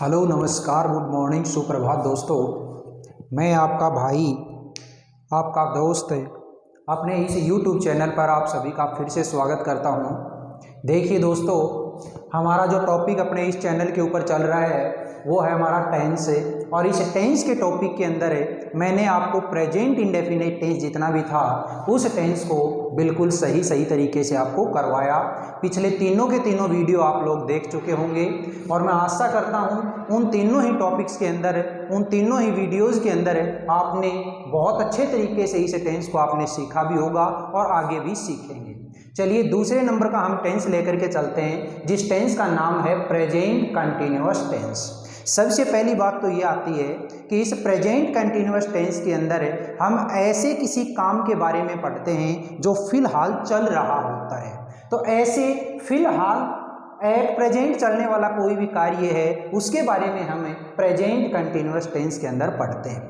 Hello नमस्कार good morning सुप्रभात दोस्तों। मैं आपका भाई आपका दोस्त अपने इस YouTube चैनल पर आप सभी का फिर से स्वागत करता हूं। देखिए दोस्तों, हमारा जो टॉपिक अपने इस चैनल के ऊपर चल रहा है वो है हमारा टेंस और इस टेंस के टॉपिक के अंदर मैंने आपको प्रेजेंट इंडेफिनिट टेंस जितना भी था उस टेंस को बिल्कुल सही तरीके से आपको करवाया। पिछले तीनों के तीनों वीडियो आप लोग देख चुके होंगे और मैं आशा करता हूं उन तीनों ही टॉपिक्स के अंदर, उन तीनों ही वीडियोस के अंदर आपने बहुत अच्छे तरीके से इस टेंस को आपने सीखा भी होगा और आगे भी सीखेंगे। चलिए दूसरे नंबर का हम टेंस लेकर के चलते हैं, जिस टेंस का नाम है प्रेजेंट कंटिन्यूअस टेंस। सबसे पहली बात तो ये आती है कि इस प्रेजेंट कंटिन्यूअस टेंस के अंदर हम ऐसे किसी काम के बारे में पढ़ते हैं जो फिलहाल चल रहा होता है। तो ऐसे फिलहाल एट प्रेजेंट चलने वाला कोई भी कार्य है उसके बारे में हम प्रेजेंट कंटिन्यूअस टेंस के अंदर पढ़ते हैं।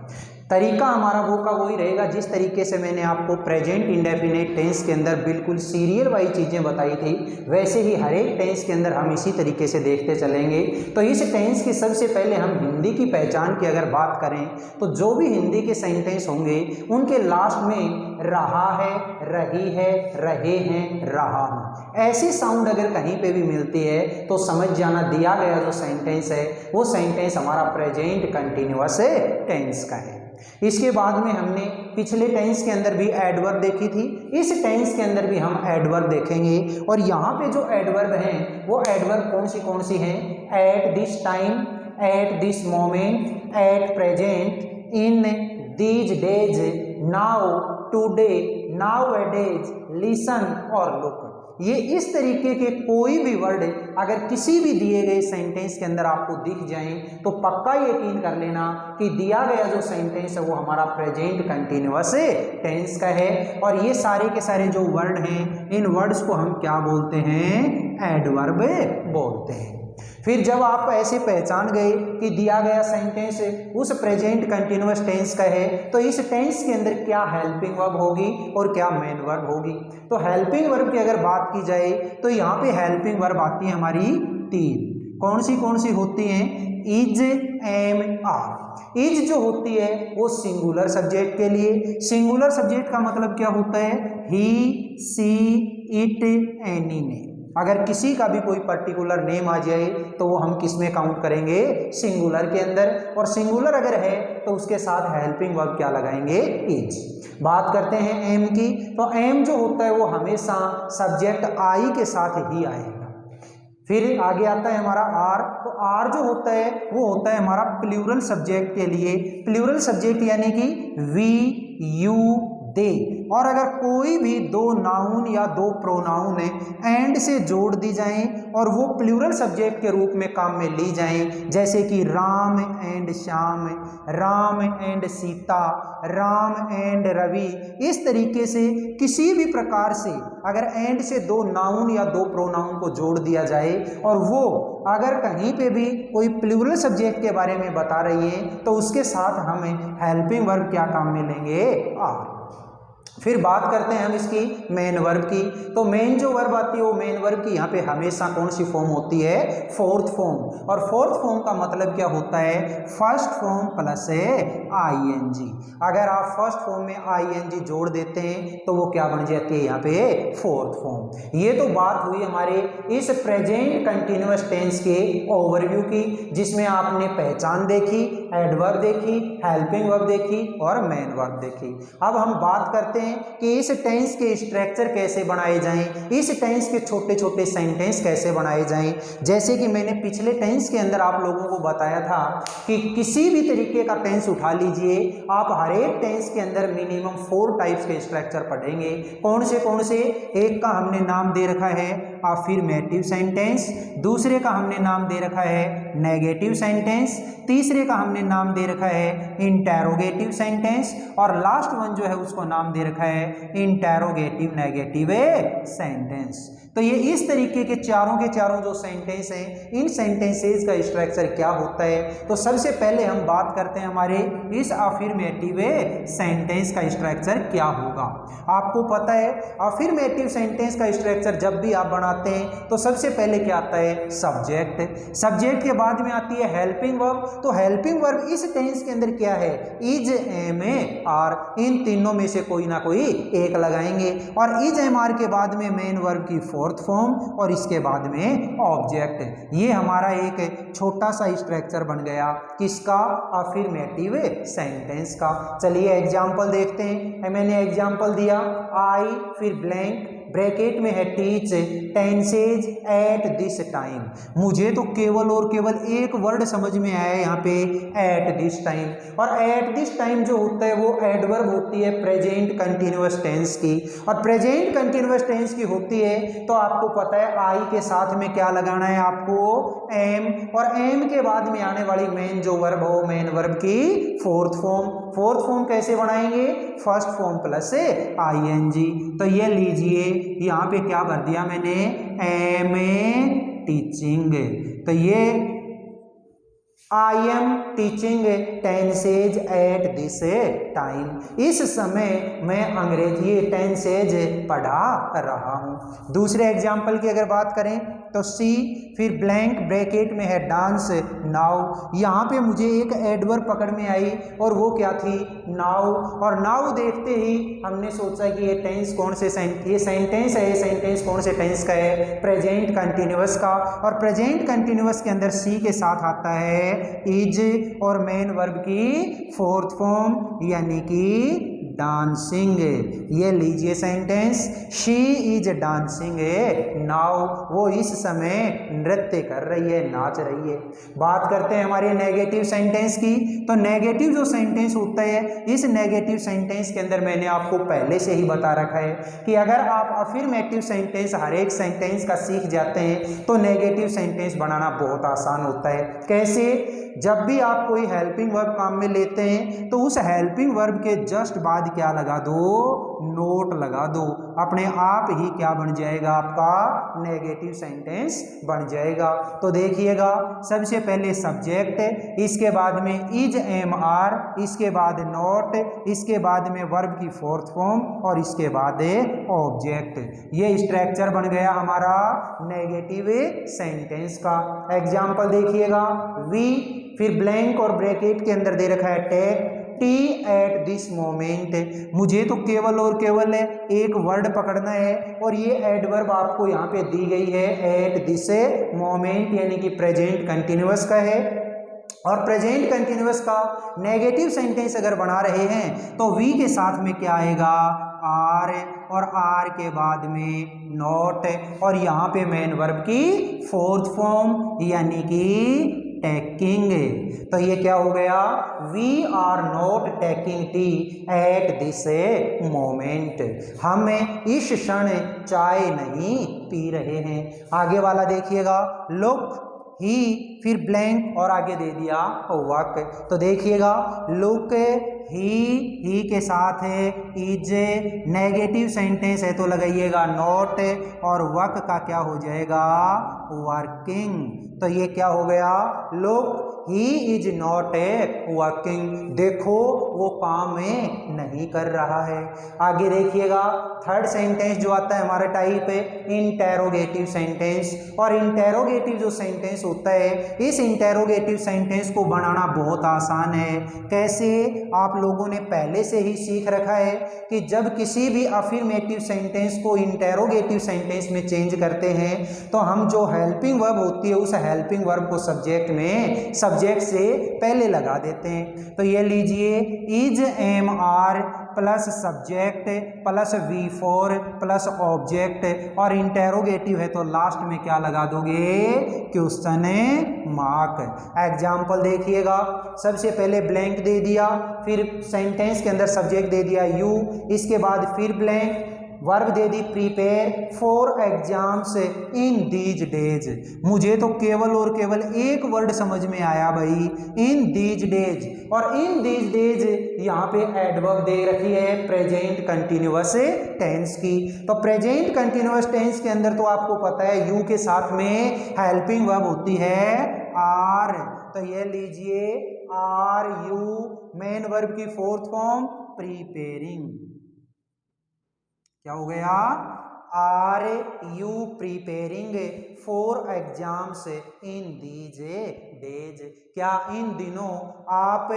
तरीका हमारा वो का वही रहेगा जिस तरीके से मैंने आपको प्रेजेंट इंडेफिनिट टेंस के अंदर बिल्कुल सीरियल वाइज चीज़ें बताई थी, वैसे ही हर एक टेंस के अंदर हम इसी तरीके से देखते चलेंगे। तो इस टेंस की सबसे पहले हम हिंदी की पहचान की अगर बात करें तो जो भी हिंदी के सेंटेंस होंगे उनके लास्ट में रहा है, रही है, रहे हैं, रहा हूँ ऐसी साउंड अगर कहीं पे भी मिलती है तो समझ जाना दिया गया जो सेंटेंस है वो सेंटेंस हमारा प्रेजेंट कंटिन्यूअस टेंस का है। इसके बाद में हमने पिछले टेंस के अंदर भी एडवर्ब देखी थी, इस टेंस के अंदर भी हम एडवर्ब देखेंगे और यहाँ पे जो एडवर्ब हैं वो एडवर्ब कौन सी हैं? At this time, eight this moment, at present, in these days, now, today, now A days, listen और लुक। ये इस तरीके के कोई भी वर्ड अगर किसी भी दिए गए सेंटेंस के अंदर आपको दिख जाएं तो पक्का यकीन कर लेना कि दिया गया जो सेंटेंस है वो हमारा प्रेजेंट कंटिन्यूअस टेंस का है। और ये सारे के सारे जो वर्ड हैं इन वर्ड्स को हम क्या बोलते हैं? एडवर्ब बोलते हैं। फिर जब आप ऐसे पहचान गए कि दिया गया सेंटेंस उस प्रेजेंट कंटिन्यूअस टेंस का है तो इस टेंस के अंदर क्या हेल्पिंग वर्ब होगी और क्या मेन वर्ब होगी। तो हेल्पिंग वर्ब की अगर बात की जाए तो यहाँ पे हेल्पिंग वर्ब आती है हमारी तीन। कौन सी होती हैं? Is, am, are. इज जो होती है वो सिंगुलर सब्जेक्ट के लिए, सिंगुलर सब्जेक्ट का मतलब क्या होता है? ही, सी, इट, एनी ने। अगर किसी का भी कोई पर्टिकुलर नेम आ जाए तो वो हम किस में काउंट करेंगे? सिंगुलर के अंदर। और सिंगुलर अगर है तो उसके साथ हेल्पिंग वर्ब क्या लगाएंगे? इज। बात करते हैं एम की, तो एम जो होता है वो हमेशा सब्जेक्ट आई के साथ ही आएगा। फिर आगे आता है हमारा आर, तो आर जो होता है वो होता है हमारा प्लूरल सब्जेक्ट के लिए। प्लूरल सब्जेक्ट यानी कि वी, यू, दे। और अगर कोई भी दो नाउन या दो प्रोनाउन एंड से जोड़ दी जाएं और वो प्लूरल सब्जेक्ट के रूप में काम में ली जाएं, जैसे कि Ram and Shyam, Ram and Sita, Ram and Ravi, इस तरीके से किसी भी प्रकार से अगर एंड से दो नाउन या दो प्रोनाउन को जोड़ दिया जाए और वो अगर कहीं पे भी कोई प्लूरल सब्जेक्ट के बारे में बता रही है तो उसके साथ हम हेल्पिंग वर्ब क्या काम में लेंगे? आर। फिर बात करते हैं हम इसकी मेन वर्ब की, तो मेन जो वर्ब आती है वो मेन वर्ब की यहाँ पे हमेशा कौन सी फॉर्म होती है? Fourth form. और फोर्थ फॉर्म का मतलब क्या होता है? First form plus ING. अगर आप फर्स्ट फॉर्म में आईएनजी जोड़ देते हैं तो वो क्या बन जाती है यहाँ पे? Fourth form. ये तो बात हुई हमारे इस प्रेजेंट कंटिन्यूअस टेंस के ओवरव्यू की, जिसमें आपने पहचान देखी, एडवर्ब देखी, हेल्पिंग वर्ब देखी और मेन वर्ब देखी। अब हम बात करते हैं कि इस टेंस के स्ट्रक्चर कैसे बनाए जाएं, इस टेंस के छोटे छोटे सेंटेंस कैसे बनाए जाएं। जैसे कि मैंने पिछले टेंस के अंदर आप लोगों को बताया था कि किसी भी तरीके का टेंस उठा लीजिए, आप हर एक टेंस के अंदर मिनिमम 4 टाइप्स के स्ट्रक्चर पढ़ेंगे। कौन से? एक का हमने नाम दे रखा है अफर्मेटिव सेंटेंस, दूसरे का हमने नाम दे रखा है नेगेटिव सेंटेंस, तीसरे का हमने नाम दे रखा है इंटेरोगेटिव सेंटेंस और लास्ट वन जो है उसको नाम दे रखा है इंटेरोगेटिव नेगेटिव सेंटेंस। तो ये इस तरीके के चारों जो सेंटेंस हैं, इन सेंटेंसेस का स्ट्रक्चर क्या होता है। तो सबसे पहले हम बात करते हैं हमारे इस अफर्मेटिव सेंटेंस का स्ट्रक्चर क्या होगा। आपको पता है अफर्मेटिव सेंटेंस का स्ट्रक्चर जब भी आप बनाते हैं तो सबसे पहले क्या आता है, सब्जेक्ट। सब्जेक्ट के बाद में आती है हेल्पिंग वर्ब। तो हेल्पिंग वर्ब इस टेंस के अंदर क्या है, इज, एम, आर, इन तीनों में से कोई ना कोई एक लगाएंगे। और इज, एम, आर के बाद में मेन वर्ब की फोर्थ फॉर्म और इसके बाद में ऑब्जेक्ट। ये हमारा एक छोटा सा स्ट्रक्चर बन गया किसका, अफर्मेटिव सेंटेंस का। चलिए एग्जांपल देखते हैं। मैंने एग्जांपल दिया, आई, फिर ब्लैंक, ब्रैकेट में है teach, tenses at this time. मुझे तो केवल और केवल एक वर्ड समझ में आया यहाँ पे, एट दिस टाइम। और एट दिस टाइम जो होता है वो एडवर्ब होती है प्रेजेंट कंटिन्यूअस टेंस की, और प्रेजेंट कंटिन्यूअस टेंस की होती है तो आपको पता है आई के साथ में क्या लगाना है आपको, एम, और एम के बाद में आने वाली मेन जो वर्ब हो, मेन वर्ब की फोर्थ फॉर्म। फोर्थ फॉर्म कैसे बनाएंगे, फर्स्ट फॉर्म प्लस आईएनजी। तो ये लीजिए यहाँ पे क्या भर दिया मैंने, एम ए टीचिंग। तो ये I am teaching tenses at this time. इस समय मैं अंग्रेजी टेंसेज पढ़ा रहा हूँ। दूसरे एग्जाम्पल की अगर बात करें तो सी, फिर ब्लैंक, ब्रैकेट में है डांस, नाउ। यहाँ पे मुझे एक एडवर्ब पकड़ में आई और वो क्या थी, नाउ। और नाउ देखते ही हमने सोचा कि ये टेंस कौन से ये सेंटेंस है, ये सेंटेंस कौन से टेंस का है, प्रेजेंट कंटिन्यूअस का। और प्रेजेंट कंटिन्यूअस के अंदर सी के साथ आता है इज और मेन वर्ब की फोर्थ फॉर्म यानी कि डांसिंग। ये लीजिए sentence, she is dancing now. वो इस समय नृत्य कर रही है, नाच रही है। बात करते हैं हमारे नेगेटिव सेंटेंस की। तो नेगेटिव जो सेंटेंस होता है, इस नेगेटिव सेंटेंस के अंदर मैंने आपको पहले से ही बता रखा है कि अगर आप अफर्मेटिव सेंटेंस हर एक सेंटेंस का सीख जाते हैं तो नेगेटिव सेंटेंस बनाना बहुत आसान होता है। कैसे, जब भी आप कोई हेल्पिंग वर्ब काम में लेते हैं तो उस हेल्पिंग वर्ब के जस्ट बाद क्या लगा दो, नोट लगा दो। अपने आप ही क्या बन जाएगा, आपका नेगेटिव सेंटेंस बन जाएगा। तो देखिएगा, सबसे पहले सब्जेक्ट, इसके बाद में इज, एम, आर, इसके बाद नोट, इसके बाद में वर्ब की फोर्थ फॉर्म और इसके बाद ऑब्जेक्ट। ये स्ट्रक्चर बन गया हमारा नेगेटिव सेंटेंस का। एग्जाम्पल देखिएगा, वी, फिर ब्लैंक और ब्रैकेट के अंदर दे रखा है take, tea at this moment. मुझे तो केवल और केवल एक वर्ड पकड़ना है और ये एडवर्ब आपको यहाँ पे दी गई है, एट दिस मोमेंट यानी कि प्रेजेंट कंटिन्यूअस का है। और प्रेजेंट कंटिन्यूअस का नेगेटिव सेंटेंस अगर बना रहे हैं तो वी के साथ में क्या आएगा, आर, और आर के बाद में नॉट, और यहाँ पे मेन वर्ब की फोर्थ फॉर्म यानी कि टेकिंग। तो ये क्या हो गया, we are not taking tea at this moment. हम इस क्षण चाय नहीं पी रहे हैं। आगे वाला देखिएगा, लुक, ही, फिर ब्लैंक और आगे दे दिया वर्क। तो देखिएगा, लुक, ही के साथ है इज, नेगेटिव सेंटेंस है तो लगाइएगा नॉट, और वर्क का क्या हो जाएगा, वर्किंग। तो ये क्या हो गया, look he is not working. देखो वो काम में नहीं कर रहा है। आगे देखिएगा, थर्ड सेंटेंस जो आता है हमारा टाइप है इंटेरोगेटिव सेंटेंस। और इंटेरोगेटिव जो सेंटेंस होता है, इस इंटेरोगेटिव सेंटेंस को बनाना बहुत आसान है। कैसे, आप लोगों ने पहले से ही सीख रखा है कि जब किसी भी अफर्मेटिव सेंटेंस को इंटेरोगेटिव सेंटेंस में चेंज करते हैं तो हम जो हेल्पिंग वर्ब होती है उस हेल्पिंग वर्ब को सब्जेक्ट में सब्जेक्ट से पहले लगा देते हैं। तो ये लीजिए, is, am, are plus subject plus V4 plus object, और इंटेरोगेटिव है तो लास्ट में क्या लगा दोगे, क्वेश्चन मार्क। एग्जाम्पल देखिएगा, सबसे पहले ब्लैंक दे दिया, फिर सेंटेंस के अंदर सब्जेक्ट दे दिया यू, इसके बाद फिर blank, verb they the prepare for exams in these days. मुझे तो केवल और केवल एक वर्ड समझ में आया भाई, इन दीज डेज। और इन दीज डेज यहाँ पे एडवर्ब दे रखी है प्रेजेंट कंटिन्यूअस टेंस की। तो प्रेजेंट कंटिन्यूअस टेंस के अंदर तो आपको पता है यू के साथ में हेल्पिंग वर्ब होती है आर। तो ये लीजिए आर यू, मेन वर्ब की फोर्थ फॉर्म प्रीपेयरिंग। क्या हो गया, are you preparing for exams in these days. क्या इन दिनों आप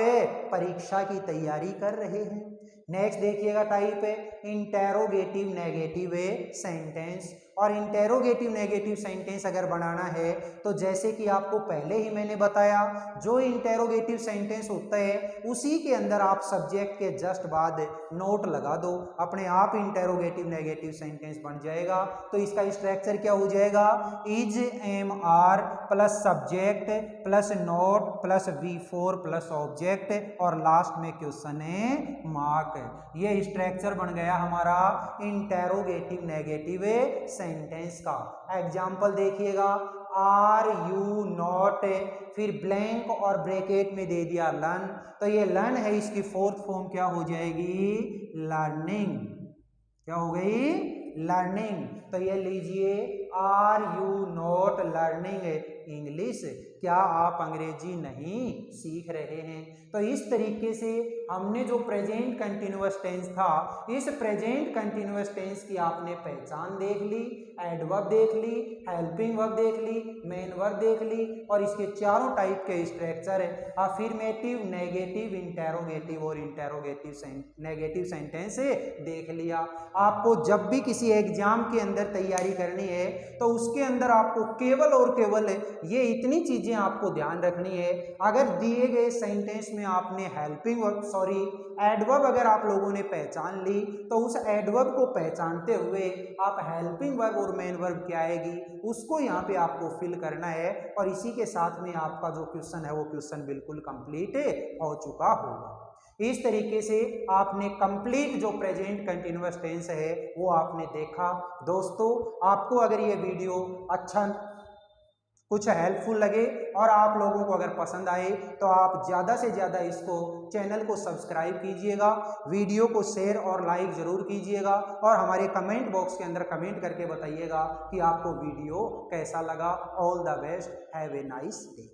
परीक्षा की तैयारी कर रहे हैं। नेक्स्ट देखिएगा टाइप है इंटेरोगेटिव नेगेटिव सेंटेंस। और इंटेरोगेटिव नेगेटिव सेंटेंस अगर बनाना है तो जैसे कि आपको पहले ही मैंने बताया, जो इंटेरोगेटिव सेंटेंस होता है उसी के अंदर आप सब्जेक्ट के जस्ट बाद नोट लगा दो, अपने आप इंटेरोगेटिव नेगेटिव सेंटेंस बन जाएगा। तो इसका स्ट्रक्चर क्या हो जाएगा, is am are plus subject plus not plus V4 plus object और लास्ट में क्वेश्चन है मार्क। ये स्ट्रक्चर बन गया हमारा इंटेरोगेटिव नेगेटिव सेंटेंस का। एग्जाम्पल देखिएगा, आर यू नॉट, फिर ब्लैंक और ब्रैकेट में दे दिया लर्न। तो ये लर्न है, इसकी फोर्थ फॉर्म क्या हो जाएगी, लर्निंग। क्या हो गई, लर्निंग। तो ये लीजिए are you not learning English, क्या आप अंग्रेजी नहीं सीख रहे हैं। तो इस तरीके से हमने जो प्रेजेंट कंटिन्यूअस टेंस था, इस प्रेजेंट कंटिन्यूअस टेंस की आपने पहचान देख ली, एडवर्ब देख ली, हेल्पिंग वर्ब देख ली, मेन वर्ब देख ली, और इसके चारों टाइप के स्ट्रक्चर अफर्मेटिव, नेगेटिव, इंटेरोगेटिव और इंटेरोगेटिव नेगेटिव सेंटेंस देख लिया। आपको जब भी किसी एग्जाम के अंदर तैयारी करनी है तो उसके अंदर आपको केवल और केवल ये इतनी चीजें आपको ध्यान रखनी है। अगर दिए गए सेंटेंस में आपने हेल्पिंग वर्ब एडवर्ब अगर आप लोगों ने पहचान ली तो उस एडवर्ब को पहचानते हुए आप हेल्पिंग वर्ब और मेन वर्ब क्या आएगी उसको यहाँ पे आपको फिल करना है। और इसी के साथ में आपका जो क्वेश्चन है वो क्वेश्चन बिल्कुल कंप्लीट हो चुका होगा। इस तरीके से आपने कंप्लीट जो प्रेजेंट कंटिन्यूअस टेंस है वो आपने देखा। दोस्तों, आपको अगर ये वीडियो अच्छा कुछ हेल्पफुल लगे और आप लोगों को अगर पसंद आए तो आप ज़्यादा से ज़्यादा इसको चैनल को सब्सक्राइब कीजिएगा, वीडियो को शेयर और लाइक ज़रूर कीजिएगा, और हमारे कमेंट बॉक्स के अंदर कमेंट करके बताइएगा कि आपको वीडियो कैसा लगा। All the best, have a nice day.